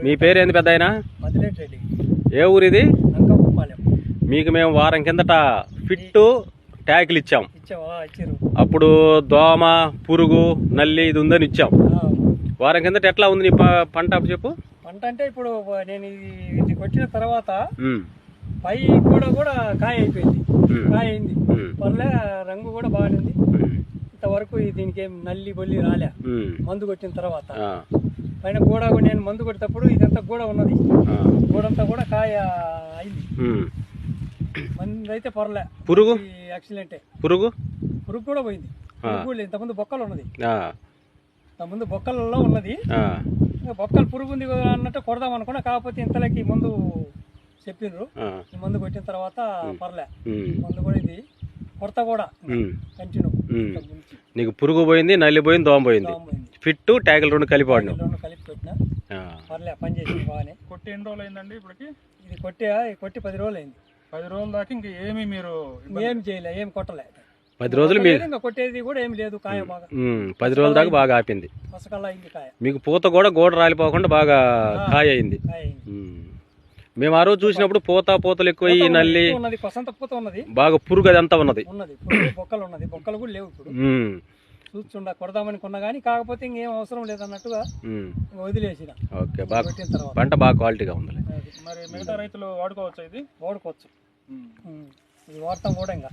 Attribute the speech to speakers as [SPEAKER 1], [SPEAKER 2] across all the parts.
[SPEAKER 1] మీ పేరు ఏంది పెద్ద ఆయన? ఏ ఊరు ఇది? మీకు మేము వారం కిందట ఫిట్టు ట్యాకిల్ ఇచ్చాం. అప్పుడు దోమ పురుగు నల్లి ఇది ఉందని ఇచ్చాం. వారం కిందట ఎట్లా ఉంది నీ పంట చెప్పు.
[SPEAKER 2] పంట అంటే ఇప్పుడు నేను ఇది కొట్టిన తర్వాత పై కూడా కాయ అయిపోయింది, కాయ అయింది, పర్లే రంగు కూడా బాగుంది. ఇంతవరకు దీనికి ఏం నల్లి బొల్లి రాలే. మందు కొట్టిన తర్వాత పైన గోడ నేను మందు కొట్టేటప్పుడు ఇదంతా గోడ ఉన్నది, గోడంతా కూడా కాయ అయింది. మంది అయితే పర్లే.
[SPEAKER 1] పురుగు
[SPEAKER 2] యాక్సిడెంటే.
[SPEAKER 1] పురుగు
[SPEAKER 2] పురుగు కూడా పోయింది. ఇంతకుముందు బొక్కలు ఉన్నది, ఇంతకుముందు బొక్కలలో ఉన్నది. బొక్కలు పురుగు ఉంది అన్నట్టు కొడదాం అనుకున్నా, కాకపోతే ఇంతలోకి ముందు చెప్పిండ్రు. మందు కొట్టిన తర్వాత పర్లే, మందు కూడా ఇది కొడతా కూడా కంటిన్యూ.
[SPEAKER 1] నీకు పురుగు పోయింది, నల్లి పోయింది, దోమ పోయింది. ఫిట్ ట్యాకిల్ రెండు కలిపి వాడినా,
[SPEAKER 2] కలిపి పెట్టినా పర్లే, పని చేసింది బాగానే.
[SPEAKER 3] కొట్టి ఎన్ని రోజులు అయిందండి ఇప్పటికి?
[SPEAKER 2] ఇది కొట్టి 10 రోజులు అయింది.
[SPEAKER 3] 10 రోజుల దాకా ఇంకా ఏమి మీరు
[SPEAKER 2] ఏం చేయలే, ఏం కొట్టలే.
[SPEAKER 1] 10 రోజులు
[SPEAKER 2] ఇంకా కొట్టేది కూడా ఏం లేదు. కాయ బాగా
[SPEAKER 1] 10 రోజుల దాకా బాగా ఆపింది.
[SPEAKER 2] మసకల్లా అయింది కాయ.
[SPEAKER 1] మీకు పూత కూడా గోడ రాలిపోకుండా బాగా కాయ అయింది. మేము ఆ రోజు చూసినప్పుడు పూతలు ఎక్కువ, ఈ నల్లి
[SPEAKER 2] ఉన్నది, కొసంత పూత ఉన్నది,
[SPEAKER 1] బాగా పురుగు అదంతా ఉన్నది,
[SPEAKER 2] బొక్కలు ఉన్నది. బొక్కలు కూడా లేవు ఇప్పుడు. చూస్తుండ కొడదామని కొన్నా కానీ, కాకపోతే ఇంకేం అవసరం లేదన్నట్టుగా వదిలేసిన.
[SPEAKER 1] ఓకే, బాగా పంట బాగా క్వాలిటీగా ఉంది.
[SPEAKER 3] మరి మిగతా రైతులు వాడుకోవచ్చు? ఇది
[SPEAKER 2] వాడుకోవచ్చు, ఇది వాడతాం కూడా. ఇంకా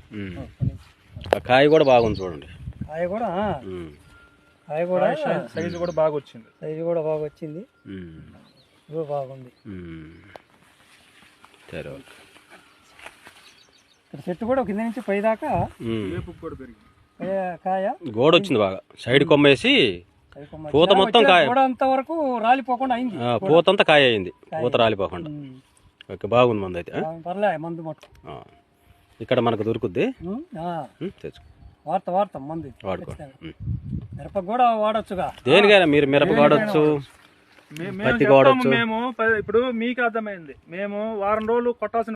[SPEAKER 1] కాయ కూడా బాగుంది చూడండి.
[SPEAKER 2] కాయ కూడా
[SPEAKER 3] సైజు కూడా బాగా వచ్చింది. ఇది
[SPEAKER 2] బాగుంది.
[SPEAKER 1] సరే,
[SPEAKER 2] ఇక్కడ చెట్టు కూడా కింద నుంచి పై దాకా కాయ
[SPEAKER 1] గోడ వచ్చింది బాగా. సైడ్ కొమ్మేసి పూత మొత్తం కాయ
[SPEAKER 2] అంత వరకు రాలిపోకుండా అయింది.
[SPEAKER 1] పూత అంతా కాయ అయింది, పూత రాలిపోకుండా. ఓకే, బాగుంది మందు అయితే.
[SPEAKER 2] పర్లే, మందు మొత్తం
[SPEAKER 1] ఇక్కడ మనకు దొరుకుద్ది,
[SPEAKER 2] వాడతాం మందు.
[SPEAKER 1] వాడుకో.
[SPEAKER 2] మిరప కూడా వాడొచ్చుగా.
[SPEAKER 1] దేనికైనా మీరు మిరప వాడచ్చు, పత్తి వాడచ్చు.
[SPEAKER 3] మేము ఇప్పుడు మీకు అర్థమైంది, మేము వారం రోజులు కొట్టాల్సిన